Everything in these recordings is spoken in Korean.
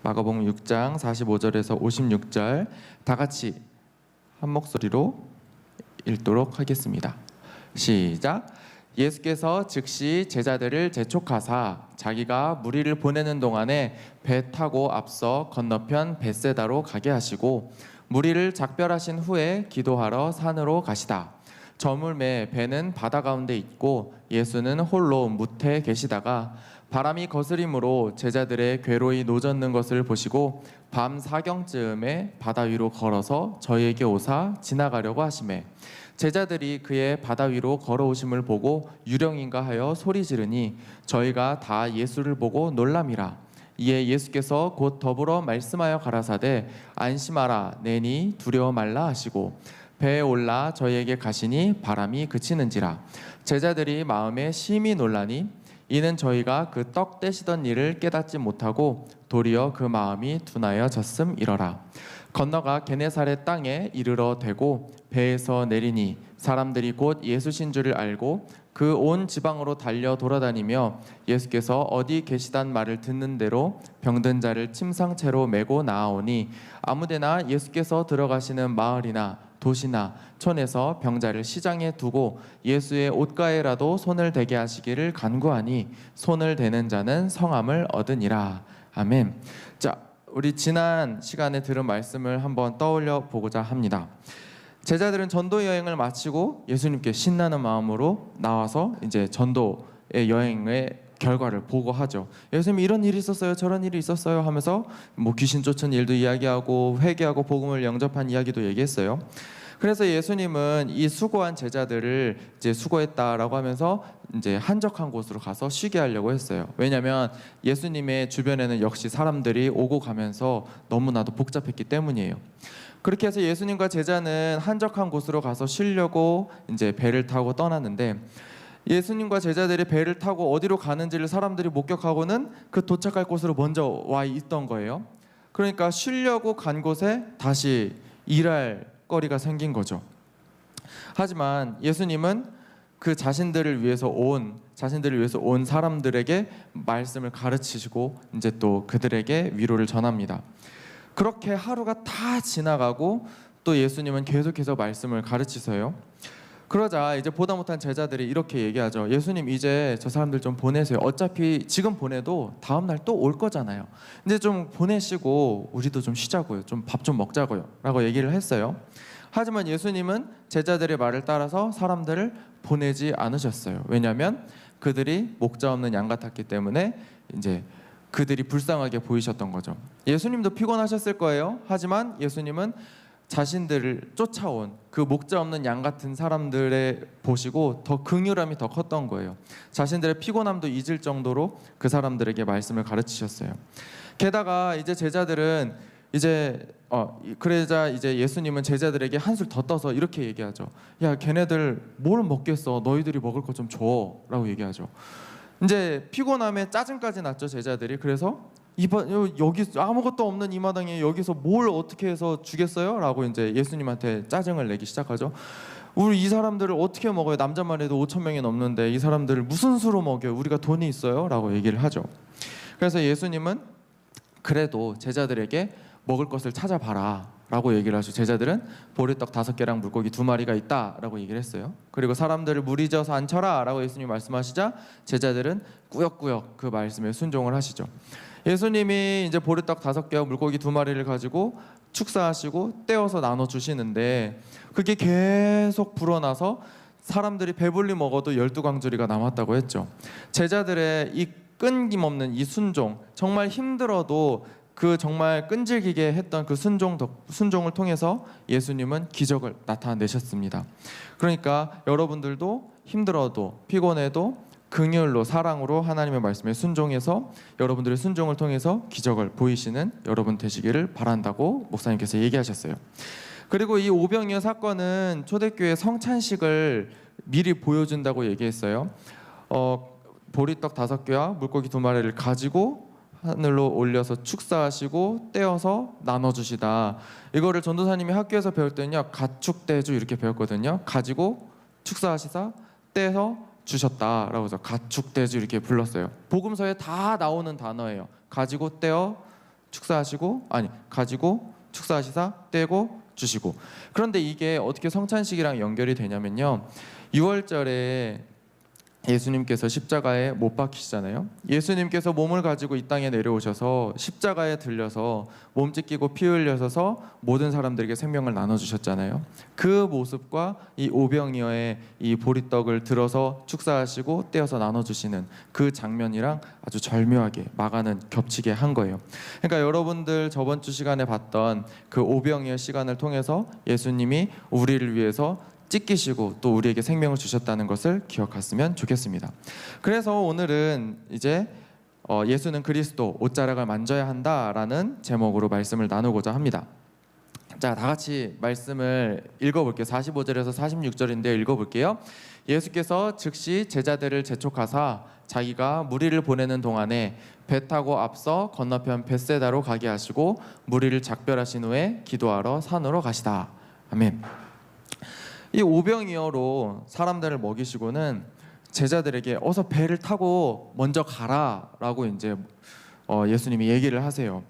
마가복음 6장 45절에서 56절 다 같이 한 목소리로 읽도록 하겠습니다. 시작. 예수께서 즉시 제자들을 재촉하사 자기가 무리를 보내는 동안에 배 타고 앞서 건너편 벳세다로 가게 하시고 무리를 작별하신 후에 기도하러 산으로 가시다. 저물매 배는 바다 가운데 있고 예수는 홀로 무태에 계시다가 바람이 거스림으로 제자들의 괴로이 노젓는 것을 보시고 밤 사경쯤에 바다 위로 걸어서 저희에게 오사 지나가려고 하시매 제자들이 그의 바다 위로 걸어오심을 보고 유령인가 하여 소리 지르니 저희가 다 예수를 보고 놀람이라. 이에 예수께서 곧 더불어 말씀하여 가라사대 안심하라 내니 두려워 말라 하시고 배에 올라 저희에게 가시니 바람이 그치는지라. 제자들이 마음에 심히 놀라니 이는 저희가 그 떡 떼시던 일을 깨닫지 못하고 도리어 그 마음이 둔하여졌음이러라. 건너가 게네사렛 땅에 이르러 대고 배에서 내리니 사람들이 곧 예수신 줄을 알고 그 온 지방으로 달려 돌아다니며 예수께서 어디 계시단 말을 듣는 대로 병든 자를 침상채로 메고 나아오니 아무데나 예수께서 들어가시는 마을이나 도시나 촌에서 병자를 시장에 두고 예수의 옷가에라도 손을 대게 하시기를 간구하니 손을 대는 자는 성함을 얻으니라. 아멘. 자, 우리 지난 시간에 들은 말씀을 한번 떠올려 보고자 합니다. 제자들은 전도 여행을 마치고 예수님께 신나는 마음으로 나와서 이제 전도의 여행의 결과를 보고하죠. 예수님이 이런 일이 있었어요, 저런 일이 있었어요 하면서 뭐 귀신 쫓은 일도 이야기하고 회개하고 복음을 영접한 이야기도 얘기했어요. 그래서 예수님은 이 수고한 제자들을 이제 수고했다라고 하면서 이제 한적한 곳으로 가서 쉬게 하려고 했어요. 왜냐하면 예수님의 주변에는 역시 사람들이 오고 가면서 너무나도 복잡했기 때문이에요. 그렇게 해서 예수님과 제자는 한적한 곳으로 가서 쉬려고 이제 배를 타고 떠났는데 예수님과 제자들이 배를 타고 어디로 가는지를 사람들이 목격하고는 그 도착할 곳으로 먼저 와 있던 거예요. 그러니까 쉬려고 간 곳에 다시 일할 거리가 생긴 거죠. 하지만 예수님은 그 자신들을 위해서 온 사람들에게 말씀을 가르치시고 이제 또 그들에게 위로를 전합니다. 그렇게 하루가 다 지나가고 또 예수님은 계속해서 말씀을 가르치세요. 그러자 이제 보다 못한 제자들이 이렇게 얘기하죠. 예수님 이제 저 사람들 좀 보내세요. 어차피 지금 보내도 다음 날 또 올 거잖아요. 이제 좀 보내시고 우리도 좀 쉬자고요. 좀 밥 좀 먹자고요. 라고 얘기를 했어요. 하지만 예수님은 제자들의 말을 따라서 사람들을 보내지 않으셨어요. 왜냐하면 그들이 목자 없는 양 같았기 때문에 이제 그들이 불쌍하게 보이셨던 거죠. 예수님도 피곤하셨을 거예요. 하지만 예수님은 자신들을 쫓아온 그 목자 없는 양 같은 사람들을 보시고 더 긍휼함이 더 컸던 거예요. 자신들의 피곤함도 잊을 정도로 그 사람들에게 말씀을 가르치셨어요. 게다가 이제 제자들은 그러자 이제 예수님은 제자들에게 한술 더 떠서 이렇게 얘기하죠. 야, 걔네들 뭘 먹겠어? 너희들이 먹을 거 좀 줘. 라고 얘기하죠. 이제 피곤함에 짜증까지 났죠, 제자들이. 그래서 여기 아무것도 없는 이 마당에 여기서 뭘 어떻게 해서 주겠어요? 라고 이제 예수님한테 짜증을 내기 시작하죠. 우리 이 사람들을 어떻게 먹어요? 남자만 해도 5,000명이 넘는데 이 사람들을 무슨 수로 먹여요? 우리가 돈이 있어요? 라고 얘기를 하죠. 그래서 예수님은 그래도 제자들에게 먹을 것을 찾아봐라 라고 얘기를 하시고 제자들은 보리떡 5개랑 물고기 2마리가 있다 라고 얘기를 했어요. 그리고 사람들을 물이 져서 앉혀라 라고 예수님이 말씀하시자 제자들은 꾸역꾸역 그 말씀에 순종을 하시죠. 예수님이 이제 보리떡 5개와 물고기 2마리를 가지고 축사하시고 떼어서 나눠주시는데 그게 계속 불어나서 사람들이 배불리 먹어도 12광주리가 남았다고 했죠. 제자들의 이 끊김없는 이 순종, 정말 힘들어도 그 정말 끈질기게 했던 그 순종을 통해서 예수님은 기적을 나타내셨습니다. 그러니까 여러분들도 힘들어도 피곤해도 긍휼로 사랑으로 하나님의 말씀에 순종해서 여러분들의 순종을 통해서 기적을 보이시는 여러분 되시기를 바란다고 목사님께서 얘기하셨어요. 그리고 이 오병이어 사건은 초대교회 성찬식을 미리 보여준다고 얘기했어요. 보리떡 5개와 물고기 2마리를 가지고 하늘로 올려서 축사하시고 떼어서 나눠주시다. 이거를 전도사님이 학교에서 배울 때는요, 가축대주 이렇게 배웠거든요. 가지고 축사하시사 떼서 주셨다라고 해서 가축대주 이렇게 불렀어요. 복음서에 다 나오는 단어예요. 가지고 떼어 가지고 축사하시사 떼고 주시고. 그런데 이게 어떻게 성찬식이랑 연결이 되냐면요, 6월절에 예수님께서 십자가에 못 박히시잖아요. 예수님께서 몸을 가지고 이 땅에 내려오셔서 십자가에 들려서 몸 찢기고 피 흘려서 모든 사람들에게 생명을 나눠주셨잖아요. 그 모습과 이 오병이어의 이 보리떡을 들어서 축사하시고 떼어서 나눠주시는 그 장면이랑 아주 절묘하게 마가는 겹치게 한 거예요. 그러니까 여러분들 저번 주 시간에 봤던 그 오병이어 시간을 통해서 예수님이 우리를 위해서 찢기시고 또 우리에게 생명을 주셨다는 것을 기억했으면 좋겠습니다. 그래서 오늘은 이제 예수는 그리스도, 옷자락을 만져야 한다라는 제목으로 말씀을 나누고자 합니다. 자, 다 같이 말씀을 읽어볼게요. 45절에서 46절인데 읽어볼게요. 예수께서 즉시 제자들을 재촉하사 자기가 무리를 보내는 동안에 배 타고 앞서 건너편 벳세다로 가게 하시고 무리를 작별하신 후에 기도하러 산으로 가시다. 아멘. 이 오병이어로 사람들을 먹이시고는 제자들에게 어서 배를 타고 먼저 가라라고 이제 예수님이 얘기를 하세요.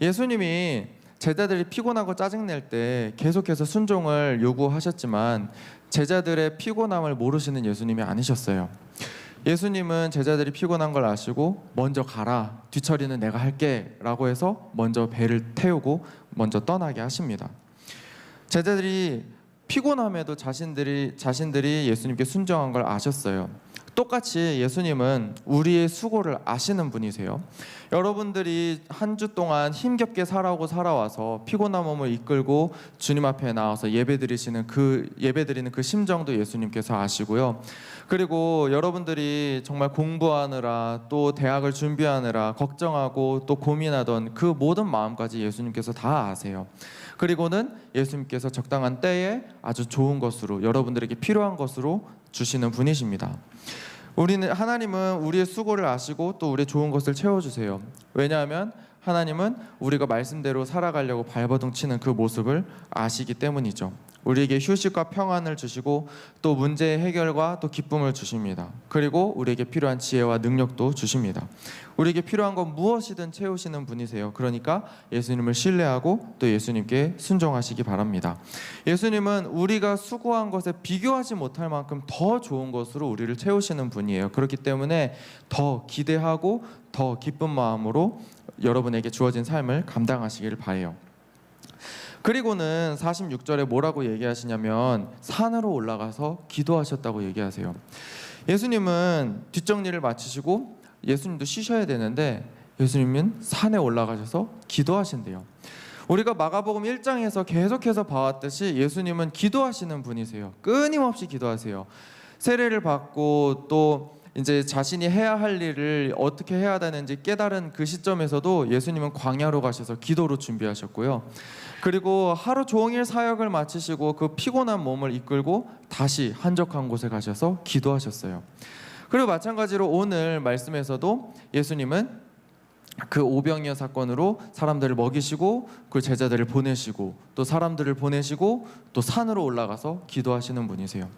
예수님이 제자들이 피곤하고 짜증낼 때 계속해서 순종을 요구하셨지만 제자들의 피곤함을 모르시는 예수님이 아니셨어요. 예수님은 제자들이 피곤한 걸 아시고 먼저 가라, 뒤처리는 내가 할게 라고 해서 먼저 배를 태우고 먼저 떠나게 하십니다. 제자들이 피곤함에도 자신들이 예수님께 순종한 걸 아셨어요. 똑같이 예수님은 우리의 수고를 아시는 분이세요. 여러분들이 한 주 동안 힘겹게 살아와서 피곤한 몸을 이끌고 주님 앞에 나와서 예배드리는 그 심정도 예수님께서 아시고요. 그리고 여러분들이 정말 공부하느라 또 대학을 준비하느라 걱정하고 또 고민하던 그 모든 마음까지 예수님께서 다 아세요. 그리고는 예수님께서 적당한 때에 아주 좋은 것으로, 여러분들에게 필요한 것으로 주시는 분이십니다. 하나님은 우리의 수고를 아시고 또 우리의 좋은 것을 채워주세요. 왜냐하면 하나님은 우리가 말씀대로 살아가려고 발버둥 치는 그 모습을 아시기 때문이죠. 우리에게 휴식과 평안을 주시고 또 문제의 해결과 또 기쁨을 주십니다. 그리고 우리에게 필요한 지혜와 능력도 주십니다. 우리에게 필요한 건 무엇이든 채우시는 분이세요. 그러니까 예수님을 신뢰하고 또 예수님께 순종하시기 바랍니다. 예수님은 우리가 수고한 것에 비교하지 못할 만큼 더 좋은 것으로 우리를 채우시는 분이에요. 그렇기 때문에 더 기대하고 더 기쁜 마음으로 여러분에게 주어진 삶을 감당하시길 바라요. 그리고는 46절에 뭐라고 얘기하시냐면 산으로 올라가서 기도하셨다고 얘기하세요. 예수님은 뒷정리를 마치시고 예수님도 쉬셔야 되는데 예수님은 산에 올라가셔서 기도하신대요. 우리가 마가복음 1장에서 계속해서 봐왔듯이 예수님은 기도하시는 분이세요. 끊임없이 기도하세요. 세례를 받고 또 이제 자신이 해야 할 일을 어떻게 해야 되는지 깨달은 그 시점에서도 예수님은 광야로 가셔서 기도로 준비하셨고요. 그리고 하루 종일 사역을 마치시고 그 피곤한 몸을 이끌고 다시 한적한 곳에 가셔서 기도하셨어요. 그리고 마찬가지로 오늘 말씀에서도 예수님은 그 오병이어 사건으로 사람들을 먹이시고 그 제자들을 보내시고 또 사람들을 보내시고 또 산으로 올라가서 기도하시는 분이세요.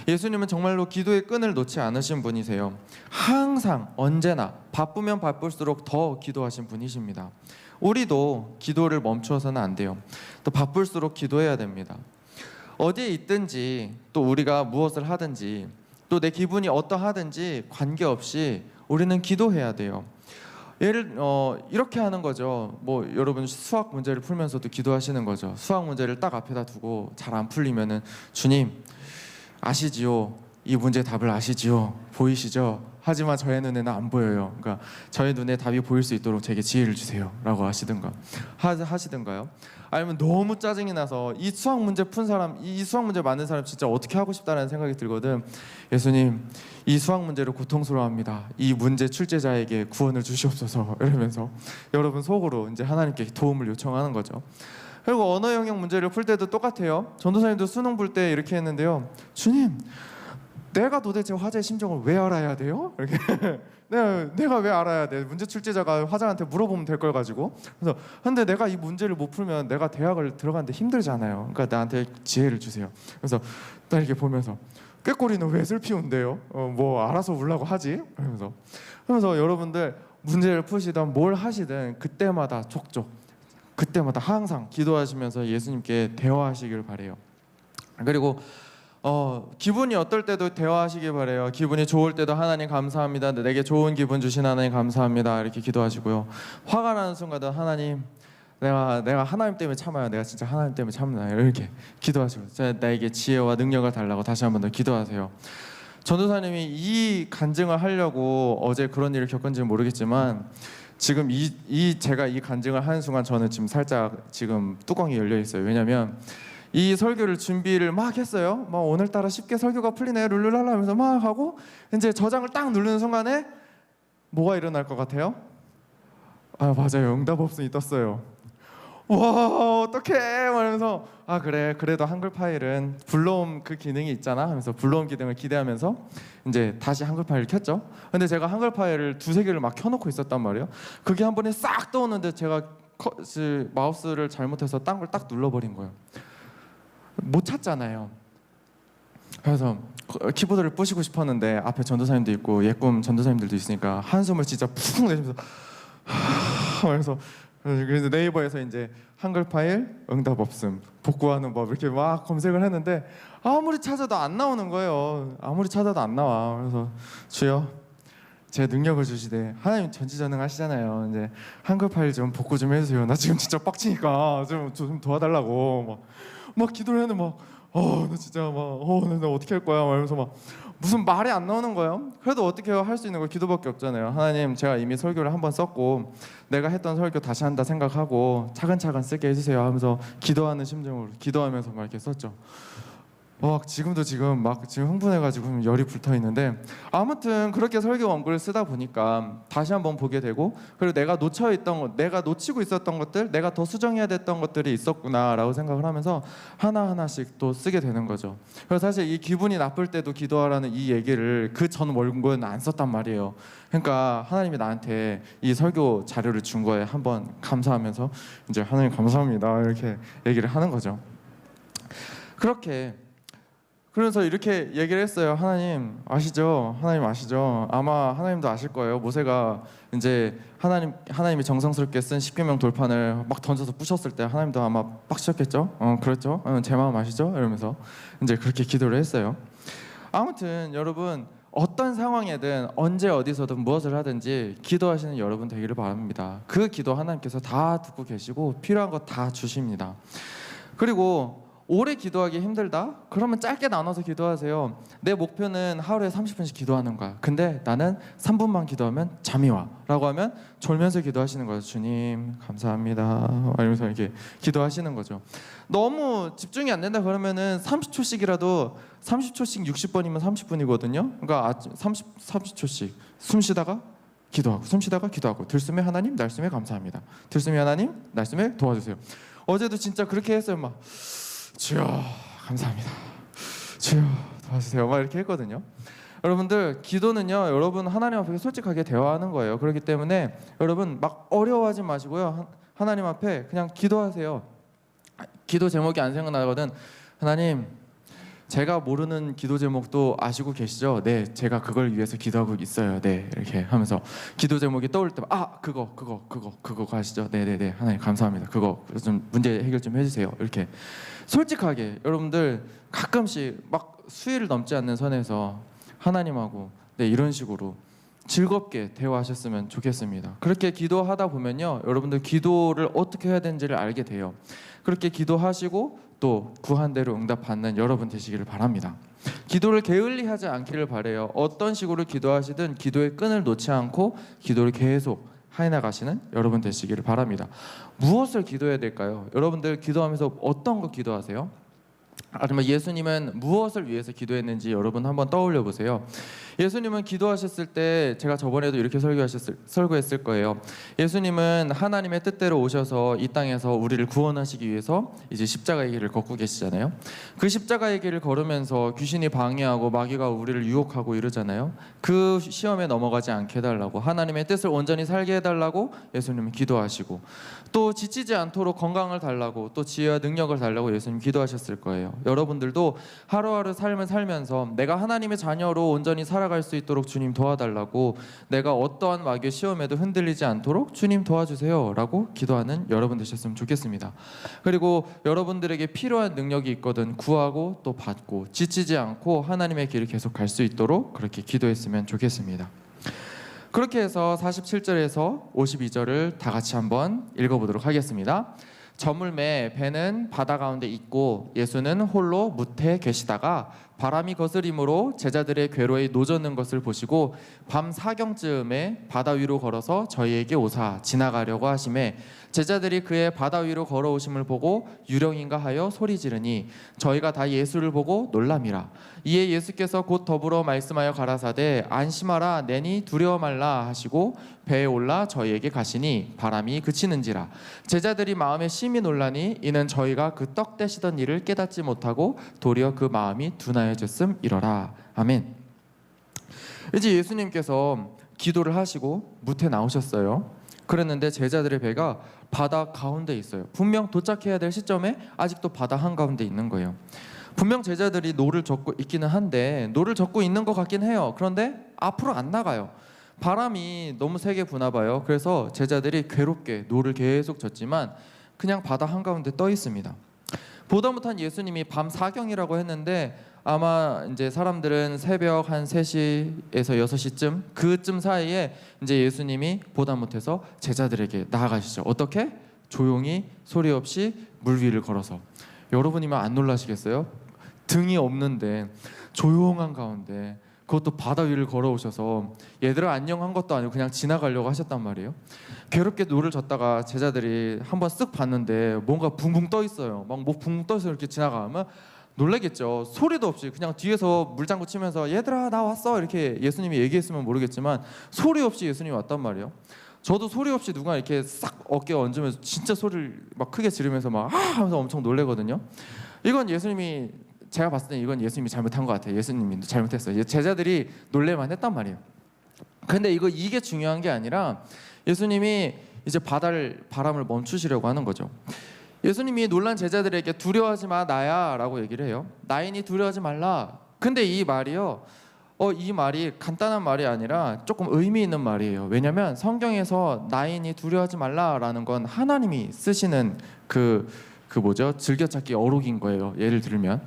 예수님은 정말로 기도의 끈을 놓지 않으신 분이세요. 항상 언제나 바쁘면 바쁠수록 더 기도하신 분이십니다. 우리도 기도를 멈추어서는 안 돼요. 또 바쁠수록 기도해야 됩니다. 어디에 있든지 또 우리가 무엇을 하든지 또 내 기분이 어떠하든지 관계없이 우리는 기도해야 돼요. 이렇게 하는 거죠. 뭐 여러분 수학 문제를 풀면서도 기도하시는 거죠. 수학 문제를 딱 앞에다 두고 잘 안 풀리면은 주님 아시지요? 이 문제 답을 아시지요? 보이시죠? 하지만 저의 눈에는 안 보여요. 그러니까 저의 눈에 답이 보일 수 있도록 제게 지혜를 주세요 라고 하시든가요? 아니면 너무 짜증이 나서 이 수학 문제 푼 사람, 이 수학 문제 만든 사람 진짜 어떻게 하고 싶다는 생각이 들거든. 예수님, 이 수학 문제로 고통스러워합니다. 이 문제 출제자에게 구원을 주시옵소서 이러면서 여러분 속으로 이제 하나님께 도움을 요청하는 거죠. 그리고 언어 영역 문제를 풀 때도 똑같아요. 전도사님도 수능 풀 때 이렇게 했는데요. 주님, 내가 도대체 화자의 심정을 왜 알아야 돼요? 이렇게 내가 왜 알아야 돼? 문제 출제자가 화자한테 물어보면 될 걸 가지고. 그래서 근데 내가 이 문제를 못 풀면 내가 대학을 들어가는데 힘들잖아요. 그러니까 나한테 지혜를 주세요. 그래서 나 이렇게 보면서 꾀꼬리는 왜 슬피운데요? 뭐 알아서 울라고 하지? 그러면서 여러분들 문제를 푸시던 뭘 하시든 그때마다 족족, 그때마다 항상 기도하시면서 예수님께 대화하시길 바래요. 그리고 기분이 어떨 때도 대화하시길 바래요. 기분이 좋을 때도 하나님 감사합니다. 내게 좋은 기분 주신 하나님 감사합니다. 이렇게 기도하시고요. 화가 나는 순간도 하나님, 내가 하나님 때문에 참아요. 내가 진짜 하나님 때문에 참나요. 이렇게 기도하시고 나에게 지혜와 능력을 달라고 다시 한 번 더 기도하세요. 전도사님이 이 간증을 하려고 어제 그런 일을 겪은지는 모르겠지만 지금 제가 이 간증을 하는 순간 저는 지금 살짝 지금 뚜껑이 열려 있어요. 왜냐면 이 설교를 준비를 막 했어요. 막 오늘따라 쉽게 설교가 풀리네 룰루랄라 하면서 막 하고 이제 저장을 딱 누르는 순간에 뭐가 일어날 것 같아요? 아 맞아요, 응답 없음이 떴어요. 와 어떡해 말하면서 그래 그래도 한글 파일은 불러옴 그 기능이 있잖아 하면서 불러옴 기능을 기대하면서 이제 다시 한글 파일을 켰죠. 근데 제가 한글 파일을 두세 개를 막 켜놓고 있었단 말이에요. 그게 한 번에 싹 떠오는데 제가 마우스를 잘못해서 딴 걸 딱 눌러버린 거예요. 못 찾잖아요. 그래서 키보드를 부시고 싶었는데 앞에 전도사님도 있고 예꿈 전도사님들도 있으니까 한숨을 진짜 푹 내쉬면서 그래서 네이버에서 이제 한글 파일 응답 없음 복구하는 법 이렇게 막 검색을 했는데 아무리 찾아도 안 나오는 거예요. 아무리 찾아도 안 나와. 그래서 주여 제 능력을 주시되 하나님 전지전능하시잖아요. 이제 한글 파일 좀 복구 좀 해주세요. 나 지금 진짜 빡치니까 좀 도와달라고 막 기도를 했는데 나 진짜 나 어떻게 할 거야 이러면서 막 무슨 말이 안 나오는 거예요. 그래도 어떻게 할 수 있는 거 기도밖에 없잖아요. 하나님 제가 이미 설교를 한번 썼고 내가 했던 설교 다시 한다 생각하고 차근차근 쓰게 해주세요 하면서 기도하는 심정으로 기도하면서 막 이렇게 썼죠. 지금도 지금 흥분해가지고 열이 불타 있는데 아무튼 그렇게 설교 원고를 쓰다 보니까 다시 한번 보게 되고 그리고 내가 놓치고 있었던 것들, 내가 더 수정해야 됐던 것들이 있었구나라고 생각을 하면서 하나하나씩 또 쓰게 되는 거죠. 그래서 사실 이 기분이 나쁠 때도 기도하라는 이 얘기를 그 전 원고에는 안 썼단 말이에요. 그러니까 하나님이 나한테 이 설교 자료를 준 거에 한번 감사하면서 이제 하나님 감사합니다 이렇게 얘기를 하는 거죠. 그래서 이렇게 얘기를 했어요. 하나님 아시죠? 아마 하나님도 아실 거예요. 모세가 이제 하나님이 정성스럽게 쓴 십계명 돌판을 막 던져서 부셨을 때 하나님도 아마 빡치셨겠죠? 그렇죠? 제 마음 아시죠? 이러면서 이제 그렇게 기도를 했어요. 아무튼 여러분 어떤 상황에든 언제 어디서든 무엇을 하든지 기도하시는 여러분 되기를 바랍니다. 그 기도 하나님께서 다 듣고 계시고 필요한 거 다 주십니다. 그리고 오래 기도하기 힘들다? 그러면 짧게 나눠서 기도하세요. 내 목표는 하루에 30분씩 기도하는 거야. 근데 나는 3분만 기도하면 잠이 와 라고 하면 졸면서 기도하시는 거예요. 주님 감사합니다 이러면서 이렇게 기도하시는 거죠. 너무 집중이 안 된다 그러면은 30초씩이라도 30초씩 60번이면 30분이거든요. 그러니까 30초씩 숨 쉬다가 기도하고 숨 쉬다가 기도하고 들숨에 하나님 날숨에 감사합니다. 들숨에 하나님 날숨에 도와주세요. 어제도 진짜 그렇게 했어요. 막 주여 감사합니다. 주여 도와주세요. 막 이렇게 했거든요. 여러분들 기도는요 여러분 하나님 앞에 솔직하게 대화하는 거예요. 그렇기 때문에 여러분 막 어려워하지 마시고요. 하나님 앞에 그냥 기도하세요. 기도 제목이 안 생각나거든. 하나님 제가 모르는 기도 제목도 아시고 계시죠? 네, 제가 그걸 위해서 기도하고 있어요. 네, 이렇게 하면서 기도 제목이 떠올 때 그거 아시죠? 네네네 하나님 감사합니다. 그거 좀 문제 해결 좀 해주세요. 이렇게 솔직하게 여러분들 가끔씩 막 수위를 넘지 않는 선에서 하나님하고 이런 식으로 즐겁게 대화하셨으면 좋겠습니다. 그렇게 기도하다 보면요 여러분들 기도를 어떻게 해야 되는지를 알게 돼요. 그렇게 기도하시고 또 구한 대로 응답받는 여러분 되시기를 바랍니다. 기도를 게을리하지 않기를 바래요. 어떤 식으로 기도하시든 기도의 끈을 놓지 않고 기도를 계속 해나가시는 여러분 되시기를 바랍니다. 무엇을 기도해야 될까요? 여러분들 기도하면서 어떤 거 기도하세요? 아니면 예수님은 무엇을 위해서 기도했는지 여러분 한번 떠올려 보세요. 예수님은 기도하셨을 때 제가 저번에도 이렇게 설교했을 거예요. 예수님은 하나님의 뜻대로 오셔서 이 땅에서 우리를 구원하시기 위해서 이제 십자가의 길을 걷고 계시잖아요. 그 십자가의 길을 걸으면서 귀신이 방해하고 마귀가 우리를 유혹하고 이러잖아요. 그 시험에 넘어가지 않게 해달라고 하나님의 뜻을 온전히 살게 해달라고 예수님은 기도하시고 또 지치지 않도록 건강을 달라고 또 지혜와 능력을 달라고 예수님 기도하셨을 거예요. 여러분들도 하루하루 삶을 살면서 내가 하나님의 자녀로 온전히 살아갈 수 있도록 주님 도와달라고, 내가 어떠한 마귀의 시험에도 흔들리지 않도록 주님 도와주세요 라고 기도하는 여러분 되셨으면 좋겠습니다. 그리고 여러분들에게 필요한 능력이 있거든 구하고 또 받고 지치지 않고 하나님의 길을 계속 갈 수 있도록 그렇게 기도했으면 좋겠습니다. 그렇게 해서 47절에서 52절을 다 같이 한번 읽어보도록 하겠습니다. 저물매 배는 바다 가운데 있고 예수는 홀로 무태에 계시다가 바람이 거스림으로 제자들의 궤로에 노젓는 것을 보시고 밤 사경쯤에 바다 위로 걸어서 저희에게 오사 지나가려고 하심에 제자들이 그의 바다 위로 걸어오심을 보고 유령인가 하여 소리 지르니 저희가 다 예수를 보고 놀람이라. 이에 예수께서 곧 더불어 말씀하여 가라사대 안심하라 내니 두려워 말라 하시고 배에 올라 저희에게 가시니 바람이 그치는지라. 제자들이 마음에 심히 놀라니 이는 저희가 그 떡 떼시던 일을 깨닫지 못하고 도리어 그 마음이 둔하여졌음이러라. 아멘. 이제 예수님께서 기도를 하시고 무태 나오셨어요. 그랬는데 제자들의 배가 바다 가운데 있어요. 분명 도착해야 될 시점에 아직도 바다 한가운데 있는 거예요. 분명 제자들이 노를 젓고 있기는 한데 노를 젓고 있는 것 같긴 해요. 그런데 앞으로 안 나가요. 바람이 너무 세게 부나 봐요. 그래서 제자들이 괴롭게 노를 계속 젓지만 그냥 바다 한가운데 떠 있습니다. 보다 못한 예수님이 밤 사경이라고 했는데 아마 이제 사람들은 새벽 한 3시에서 6시쯤 그쯤 사이에 이제 예수님이 보다 못해서 제자들에게 나아가시죠. 어떻게? 조용히 소리 없이 물 위를 걸어서. 여러분이면 안 놀라시겠어요? 등이 없는데 조용한 가운데 그것도 바다 위를 걸어오셔서 얘들아 안녕 한 것도 아니고 그냥 지나가려고 하셨단 말이에요. 괴롭게 노를 젓다가 제자들이 한번 쓱 봤는데 뭔가 붕붕 떠 있어요. 막 뭐 붕붕 떠서 이렇게 지나가면 놀라겠죠. 소리도 없이 그냥 뒤에서 물장구 치면서 얘들아 나 왔어 이렇게 예수님이 얘기했으면 모르겠지만 소리 없이 예수님이 왔단 말이에요. 저도 소리 없이 누가 이렇게 싹 어깨에 얹으면서 진짜 소리를 막 크게 지르면서 막 하면서 엄청 놀래거든요. 이건 예수님이, 제가 봤을 때 이건 예수님이 잘못한 것 같아요. 예수님이 잘못했어요. 제자들이 놀래만 했단 말이에요. 근데 이게 중요한 게 아니라 예수님이 이제 바람을 멈추시려고 하는 거죠. 예수님이 놀란 제자들에게 두려워하지 마 나야 라고 얘기를 해요. 나이니 두려워하지 말라. 근데 이 말이요, 이 말이 간단한 말이 아니라 조금 의미 있는 말이에요. 왜냐하면 성경에서 나이니 두려워하지 말라라는 건 하나님이 쓰시는 그 즐겨찾기 어록인 거예요. 예를 들면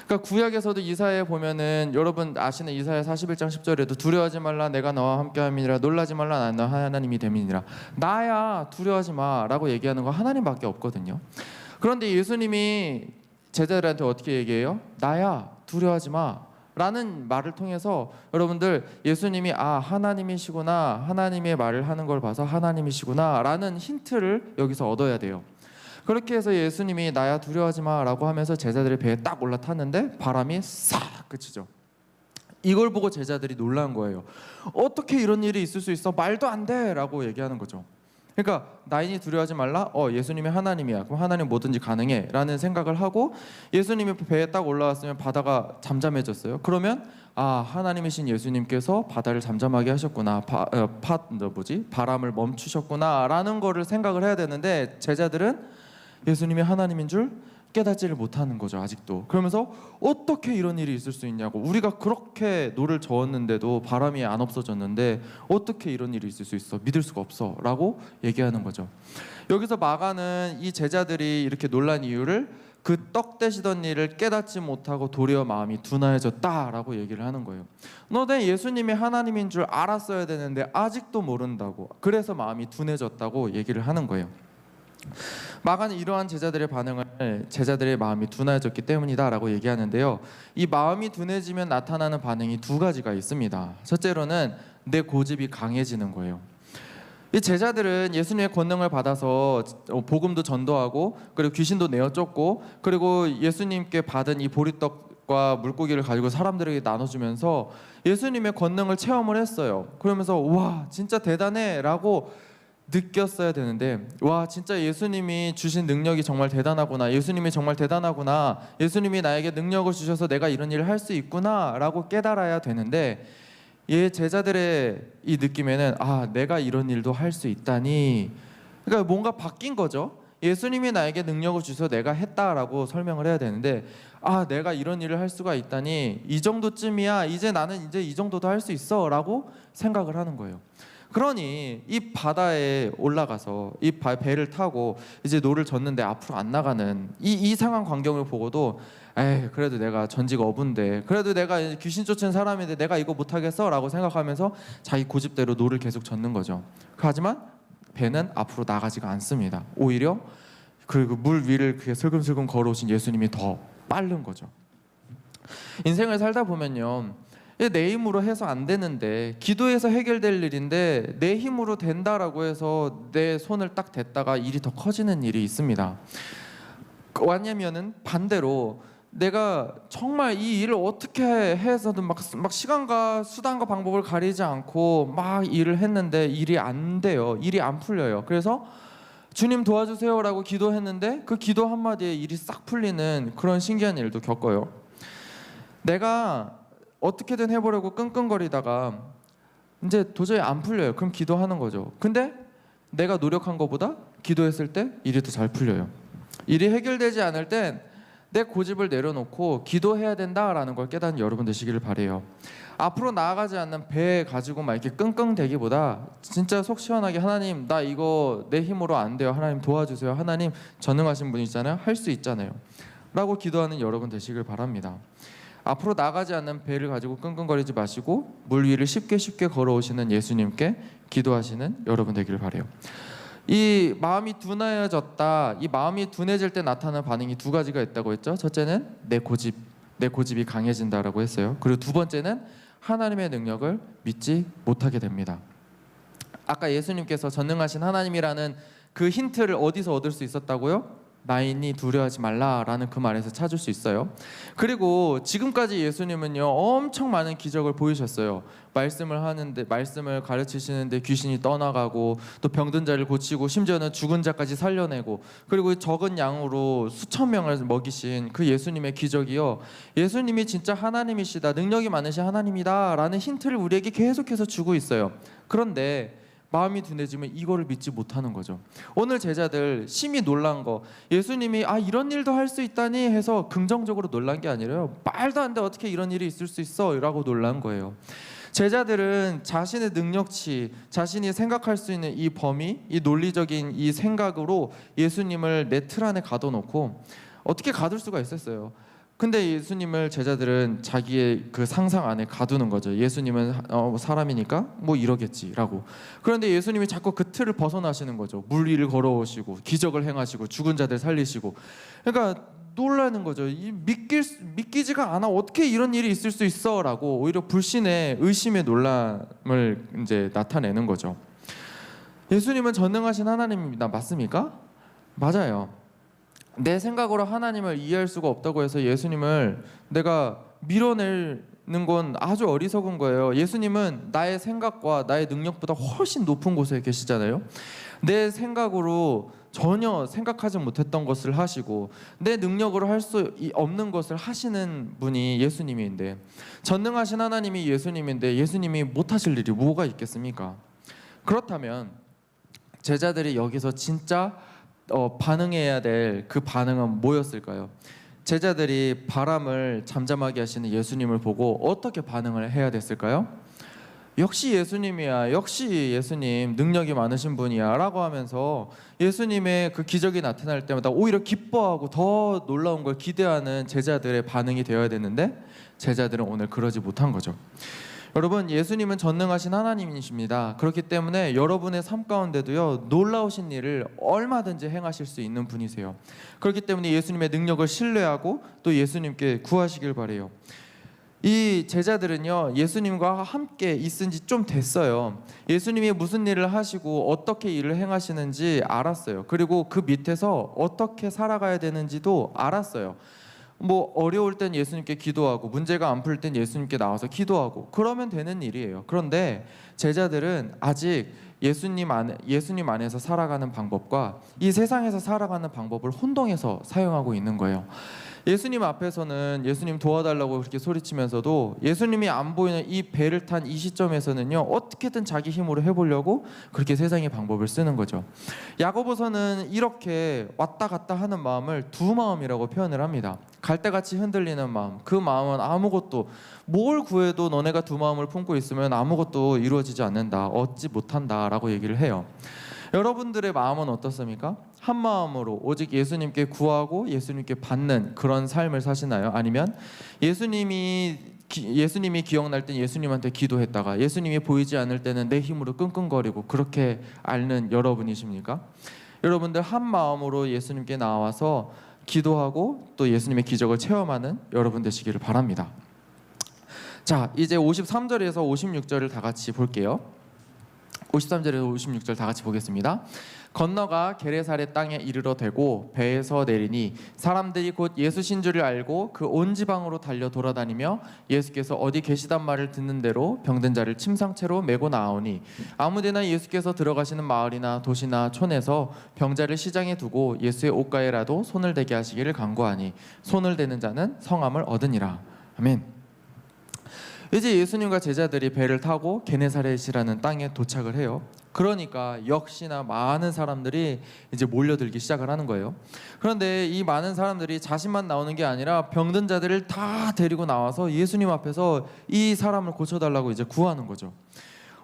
그러니까 구약에서도 이사야에 보면은 여러분 아시는 이사야 41장 10절에도 두려워하지 말라 내가 너와 함께함이니라 놀라지 말라 나는 너 하나님이 됨이니라. 나야 두려워하지 마라고 얘기하는 거 하나님밖에 없거든요. 그런데 예수님이 제자들한테 어떻게 얘기해요? 나야 두려워하지 마 라는 말을 통해서 여러분들 예수님이 하나님이시구나, 하나님의 말을 하는 걸 봐서 하나님이시구나 라는 힌트를 여기서 얻어야 돼요. 그렇게 해서 예수님이 나야 두려워하지 마라고 하면서 제자들의 배에 딱 올라탔는데 바람이 싹 그치죠. 이걸 보고 제자들이 놀란 거예요. 어떻게 이런 일이 있을 수 있어? 말도 안 돼 라고 얘기하는 거죠. 그러니까 나이니 두려워하지 말라? 예수님이 하나님이야. 그럼 하나님 뭐든지 가능해 라는 생각을 하고 예수님이 배에 딱 올라왔으면 바다가 잠잠해졌어요. 그러면 하나님이신 예수님께서 바다를 잠잠하게 하셨구나, 바람을 멈추셨구나 라는 거를 생각을 해야 되는데 제자들은 예수님이 하나님인 줄 깨닫지를 못하는 거죠. 아직도. 그러면서 어떻게 이런 일이 있을 수 있냐고, 우리가 그렇게 노를 저었는데도 바람이 안 없어졌는데 어떻게 이런 일이 있을 수 있어, 믿을 수가 없어 라고 얘기하는 거죠. 여기서 마가는 이 제자들이 이렇게 놀란 이유를 그 떡 떼시던 일을 깨닫지 못하고 도리어 마음이 둔하여졌다라고 얘기를 하는 거예요. 너네 예수님이 하나님인 줄 알았어야 되는데 아직도 모른다고, 그래서 마음이 둔해졌다고 얘기를 하는 거예요. 마가는 이러한 제자들의 반응을 제자들의 마음이 둔해졌기 때문이다라고 얘기하는데요. 이 마음이 둔해지면 나타나는 반응이 2가지가 있습니다. 첫째로는 내 고집이 강해지는 거예요. 이 제자들은 예수님의 권능을 받아서 복음도 전도하고 그리고 귀신도 내어 쫓고 그리고 예수님께 받은 이 보리떡과 물고기를 가지고 사람들에게 나눠주면서 예수님의 권능을 체험을 했어요. 그러면서 와 진짜 대단해 라고 느꼈어야 되는데, 와 진짜 예수님이 주신 능력이 정말 대단하구나, 예수님이 정말 대단하구나, 예수님이 나에게 능력을 주셔서 내가 이런 일을 할 수 있구나 라고 깨달아야 되는데, 제자들의 이 느낌에는 내가 이런 일도 할 수 있다니, 그러니까 뭔가 바뀐 거죠. 예수님이 나에게 능력을 주셔서 내가 했다라고 설명을 해야 되는데, 내가 이런 일을 할 수가 있다니, 이 정도쯤이야, 이제 나는 이제 이 정도도 할 수 있어 라고 생각을 하는 거예요. 그러니 이 바다에 올라가서 이 배를 타고 이제 노를 젓는데 앞으로 안 나가는 이 이상한 광경을 보고도, 그래도 내가 전직 어부인데, 그래도 내가 귀신 쫓은 사람인데 내가 이거 못하겠어 라고 생각하면서 자기 고집대로 노를 계속 젓는 거죠. 하지만 배는 앞으로 나가지가 않습니다. 오히려 그리고 물 위를 그게 슬금슬금 걸어오신 예수님이 더 빠른 거죠. 인생을 살다 보면요, 내 힘으로 해서 안 되는데, 기도해서 해결될 일인데 내 힘으로 된다라고 해서 내 손을 딱 댔다가 일이 더 커지는 일이 있습니다. 왜냐면은 반대로 내가 정말 이 일을 어떻게 해서든 막 시간과 수단과 방법을 가리지 않고 막 일을 했는데 일이 안 돼요. 일이 안 풀려요. 그래서 주님 도와주세요라고 기도했는데 그 기도 한마디에 일이 싹 풀리는 그런 신기한 일도 겪어요. 내가 어떻게든 해보려고 끙끙거리다가 이제 도저히 안 풀려요. 그럼 기도하는 거죠. 근데 내가 노력한 것보다 기도했을 때 일이 더 잘 풀려요. 일이 해결되지 않을 땐 내 고집을 내려놓고 기도해야 된다라는 걸 깨닫는 여러분 되시기를 바래요. 앞으로 나아가지 않는 배 가지고 막 이렇게 끙끙대기보다 진짜 속 시원하게, 하나님 나 이거 내 힘으로 안 돼요, 하나님 도와주세요, 하나님 전능하신 분이잖아요, 할 수 있잖아요 라고 기도하는 여러분 되시길 바랍니다. 앞으로 나가지 않는 배를 가지고 끙끙거리지 마시고 물 위를 쉽게 걸어오시는 예수님께 기도하시는 여러분 되기를 바래요. 이 마음이 둔해졌다, 이 마음이 둔해질 때 나타나는 반응이 두 가지가 있다고 했죠. 첫째는 내 고집이 강해진다라고 했어요. 그리고 두 번째는 하나님의 능력을 믿지 못하게 됩니다. 아까 예수님께서 전능하신 하나님이라는 그 힌트를 어디서 얻을 수 있었다고요? 나이니 두려워하지 말라라는 그 말에서 찾을 수 있어요. 그리고 지금까지 예수님은요, 엄청 많은 기적을 보이셨어요. 말씀을 가르치시는데 귀신이 떠나가고, 또 병든 자를 고치고, 심지어는 죽은 자까지 살려내고, 그리고 적은 양으로 수천 명을 먹이신 그 예수님의 기적이요, 예수님이 진짜 하나님이시다, 능력이 많으신 하나님이다 라는 힌트를 우리에게 계속해서 주고 있어요. 그런데 마음이 둔해지면 이거를 믿지 못하는 거죠. 오늘 제자들 심히 놀란 거, 예수님이 이런 일도 할 수 있다니 해서 긍정적으로 놀란 게 아니라요, 말도 안 돼, 어떻게 이런 일이 있을 수 있어 라고 놀란 거예요. 제자들은 자신의 능력치, 자신이 생각할 수 있는 이 범위, 이 논리적인 이 생각으로 예수님을 내 틀 안에 가둬놓고 어떻게 가둘 수가 있었어요. 근데 예수님을 제자들은 자기의 그 상상 안에 가두는 거죠. 예수님은 사람이니까 뭐 이러겠지라고. 그런데 예수님이 자꾸 그 틀을 벗어나시는 거죠. 물 위를 걸어오시고 기적을 행하시고 죽은 자들 살리시고. 그러니까 놀라는 거죠. 믿기지가 않아. 어떻게 이런 일이 있을 수 있어라고 오히려 불신의 의심의 놀람을 이제 나타내는 거죠. 예수님은 전능하신 하나님입니다. 맞습니까? 맞아요. 내 생각으로 하나님을 이해할 수가 없다고 해서 예수님을 내가 밀어내는 건 아주 어리석은 거예요. 예수님은 나의 생각과 나의 능력보다 훨씬 높은 곳에 계시잖아요. 내 생각으로 전혀 생각하지 못했던 것을 하시고 내 능력으로 할 수 없는 것을 하시는 분이 예수님인데, 전능하신 하나님이 예수님인데 예수님이 못하실 일이 뭐가 있겠습니까? 그렇다면 제자들이 여기서 진짜 반응해야 될 그 반응은 뭐였을까요? 제자들이 바람을 잠잠하게 하시는 예수님을 보고 어떻게 반응을 해야 됐을까요? 역시 예수님이야, 역시 예수님 능력이 많으신 분이야 라고 하면서 예수님의 그 기적이 나타날 때마다 오히려 기뻐하고 더 놀라운 걸 기대하는 제자들의 반응이 되어야 되는데, 제자들은 오늘 그러지 못한 거죠. 여러분, 예수님은 전능하신 하나님이십니다. 그렇기 때문에 여러분의 삶 가운데도요, 놀라우신 일을 얼마든지 행하실 수 있는 분이세요. 그렇기 때문에 예수님의 능력을 신뢰하고 또 예수님께 구하시길 바래요. 이 제자들은요, 예수님과 함께 있은 지 좀 됐어요. 예수님이 무슨 일을 하시고 어떻게 일을 행하시는지 알았어요. 그리고 그 밑에서 어떻게 살아가야 되는지도 알았어요. 뭐 어려울 땐 예수님께 기도하고 문제가 안 풀 땐 예수님께 나와서 기도하고 그러면 되는 일이에요. 그런데 제자들은 아직 예수님 안에서 살아가는 방법과 이 세상에서 살아가는 방법을 혼동해서 사용하고 있는 거예요. 예수님 앞에서는 예수님 도와달라고 그렇게 소리치면서도 예수님이 안 보이는 이 배를 탄 이 시점에서는요, 어떻게든 자기 힘으로 해보려고 그렇게 세상의 방법을 쓰는 거죠. 야고보서는 이렇게 왔다 갔다 하는 마음을 두 마음이라고 표현을 합니다. 갈대같이 흔들리는 마음, 그 마음은 아무것도, 뭘 구해도 너네가 두 마음을 품고 있으면 아무것도 이루어지지 않는다, 얻지 못한다 라고 얘기를 해요. 여러분들의 마음은 어떻습니까? 한 마음으로 오직 예수님께 구하고 예수님께 받는 그런 삶을 사시나요? 아니면 예수님이 기억날 땐 예수님한테 기도했다가 예수님이 보이지 않을 때는 내 힘으로 끙끙거리고 그렇게 앓는 여러분이십니까? 여러분들 한 마음으로 예수님께 나와서 기도하고 또 예수님의 기적을 체험하는 여러분 되시기를 바랍니다. 자, 이제 53절에서 56절을 다 같이 볼게요. 53절에서 56절 다 같이 보겠습니다. 건너가 게레사렛 땅에 이르러 대고 배에서 내리니 사람들이 곧 예수신 줄을 알고 그 온 지방으로 달려 돌아다니며 예수께서 어디 계시단 말을 듣는 대로 병든 자를 침상채로 메고 나오니 아무데나 예수께서 들어가시는 마을이나 도시나 촌에서 병자를 시장에 두고 예수의 옷가에라도 손을 대게 하시기를 간구하니 손을 대는 자는 성함을 얻으니라. 아멘. 이제 예수님과 제자들이 배를 타고 게네사렛이라는 땅에 도착을 해요. 그러니까 역시나 많은 사람들이 이제 몰려들기 시작을 하는 거예요. 그런데 이 많은 사람들이 자신만 나오는 게 아니라 병든 자들을 다 데리고 나와서 예수님 앞에서 이 사람을 고쳐달라고 이제 구하는 거죠.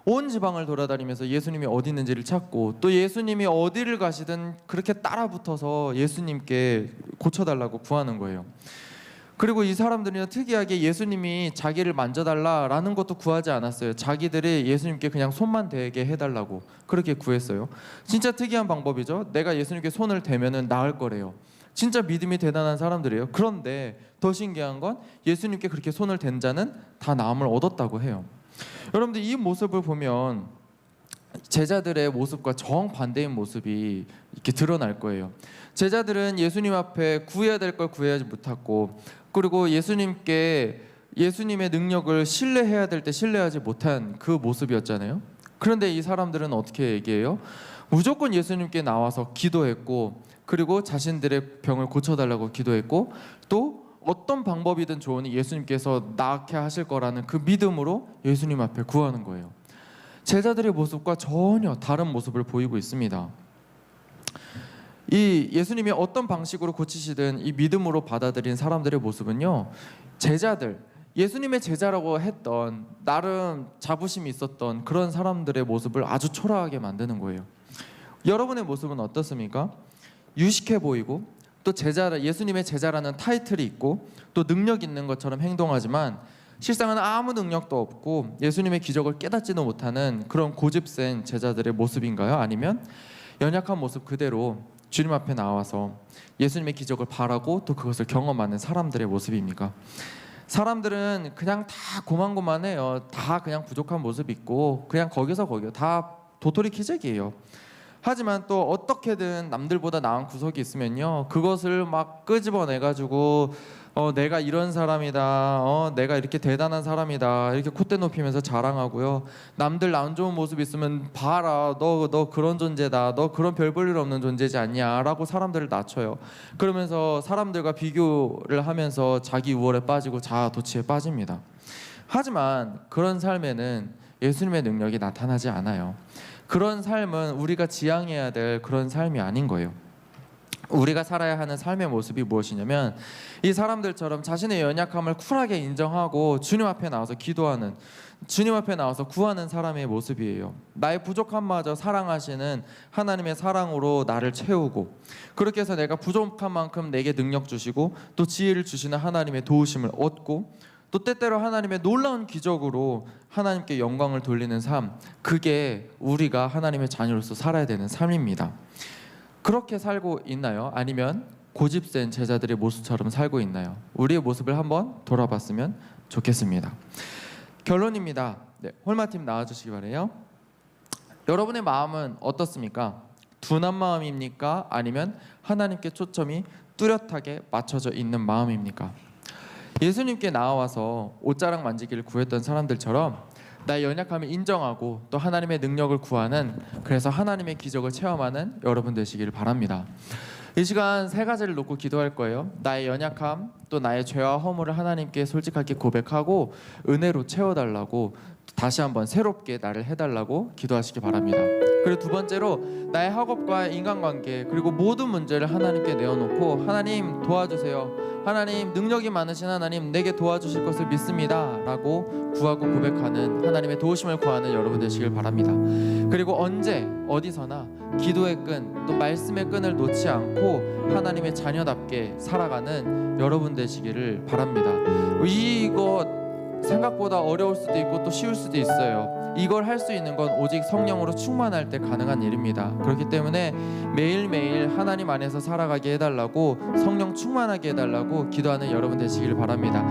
온 지방을 돌아다니면서 예수님이 어디 있는지를 찾고 또 예수님이 어디를 가시든 그렇게 따라붙어서 예수님께 고쳐달라고 구하는 거예요. 그리고 이 사람들은 특이하게 예수님이 자기를 만져달라라는 것도 구하지 않았어요. 자기들이 예수님께 그냥 손만 대게 해달라고 그렇게 구했어요. 진짜 특이한 방법이죠. 내가 예수님께 손을 대면은 나을 거래요. 진짜 믿음이 대단한 사람들이에요. 그런데 더 신기한 건 예수님께 그렇게 손을 댄 자는 다 나음을 얻었다고 해요. 여러분들 이 모습을 보면 제자들의 모습과 정반대인 모습이 이렇게 드러날 거예요. 제자들은 예수님 앞에 구해야 될 걸 구해야지 못했고, 그리고 예수님의 능력을 신뢰해야 될 때 신뢰하지 못한 그 모습이었잖아요. 그런데 이 사람들은 어떻게 얘기해요? 무조건 예수님께 나와서 기도했고, 그리고 자신들의 병을 고쳐달라고 기도했고, 또 어떤 방법이든 좋으니 예수님께서 낫게 하실 거라는 그 믿음으로 예수님 앞에 구하는 거예요. 제자들의 모습과 전혀 다른 모습을 보이고 있습니다. 이 예수님이 어떤 방식으로 고치시든 이 믿음으로 받아들인 사람들의 모습은요, 제자들, 예수님의 제자라고 했던 나름 자부심이 있었던 그런 사람들의 모습을 아주 초라하게 만드는 거예요. 여러분의 모습은 어떻습니까? 유식해 보이고 또 예수님의 제자라는 타이틀이 있고 또 능력 있는 것처럼 행동하지만 실상은 아무 능력도 없고 예수님의 기적을 깨닫지도 못하는 그런 고집센 제자들의 모습인가요? 아니면 연약한 모습 그대로 주님 앞에 나와서 예수님의 기적을 바라고 또 그것을 경험하는 사람들의 모습입니까? 사람들은 그냥 다 고만고만해요. 다 그냥 부족한 모습 있고 그냥 거기서 거기요. 다 도토리 키재기예요. 하지만 또 어떻게든 남들보다 나은 구석이 있으면요, 그것을 막 끄집어내가지고 내가 이런 사람이다, 내가 이렇게 대단한 사람이다, 이렇게 콧대 높이면서 자랑하고요. 남들 안 좋은 모습 있으면 봐라, 너 그런 존재다, 너 그런 별 볼 일 없는 존재지 않냐 라고 사람들을 낮춰요. 그러면서 사람들과 비교를 하면서 자기 우월에 빠지고 자아 도취에 빠집니다. 하지만 그런 삶에는 예수님의 능력이 나타나지 않아요. 그런 삶은 우리가 지향해야 될 그런 삶이 아닌 거예요. 우리가 살아야 하는 삶의 모습이 무엇이냐면 이 사람들처럼 자신의 연약함을 쿨하게 인정하고 주님 앞에 나와서 기도하는, 주님 앞에 나와서 구하는 사람의 모습이에요. 나의 부족함마저 사랑하시는 하나님의 사랑으로 나를 채우고, 그렇게 해서 내가 부족한 만큼 내게 능력 주시고 또 지혜를 주시는 하나님의 도우심을 얻고, 또 때때로 하나님의 놀라운 기적으로 하나님께 영광을 돌리는 삶, 그게 우리가 하나님의 자녀로서 살아야 되는 삶입니다. 그렇게 살고 있나요? 아니면 고집센 제자들의 모습처럼 살고 있나요? 우리의 모습을 한번 돌아봤으면 좋겠습니다. 결론입니다. 홀마팀 나와주시기 바래요. 여러분의 마음은 어떻습니까? 둔한 마음입니까? 아니면 하나님께 초점이 뚜렷하게 맞춰져 있는 마음입니까? 예수님께 나와서 옷자락 만지기를 구했던 사람들처럼 나의 연약함을 인정하고 또 하나님의 능력을 구하는, 그래서 하나님의 기적을 체험하는 여러분 되시기를 바랍니다. 이 시간 세 가지를 놓고 기도할 거예요. 나의 연약함, 또 나의 죄와 허물을 하나님께 솔직하게 고백하고 은혜로 채워달라고, 다시 한번 새롭게 나를 해달라고 기도하시기 바랍니다. 그리고 두 번째로 나의 학업과의 인간관계, 그리고 모든 문제를 하나님께 내어놓고 하나님 도와주세요, 하나님 능력이 많으신 하나님 내게 도와주실 것을 믿습니다 라고 구하고 고백하는, 하나님의 도우심을 구하는 여러분 되시길 바랍니다. 그리고 언제 어디서나 기도의 끈, 또 말씀의 끈을 놓지 않고 하나님의 자녀답게 살아가는 여러분 되시기를 바랍니다. 이거 생각보다 어려울 수도 있고 또 쉬울 수도 있어요. 이걸 할 수 있는 건 오직 성령으로 충만할 때 가능한 일입니다. 그렇기 때문에 매일매일 하나님 안에서 살아가게 해달라고, 성령 충만하게 해달라고 기도하는 여러분 되시길 바랍니다.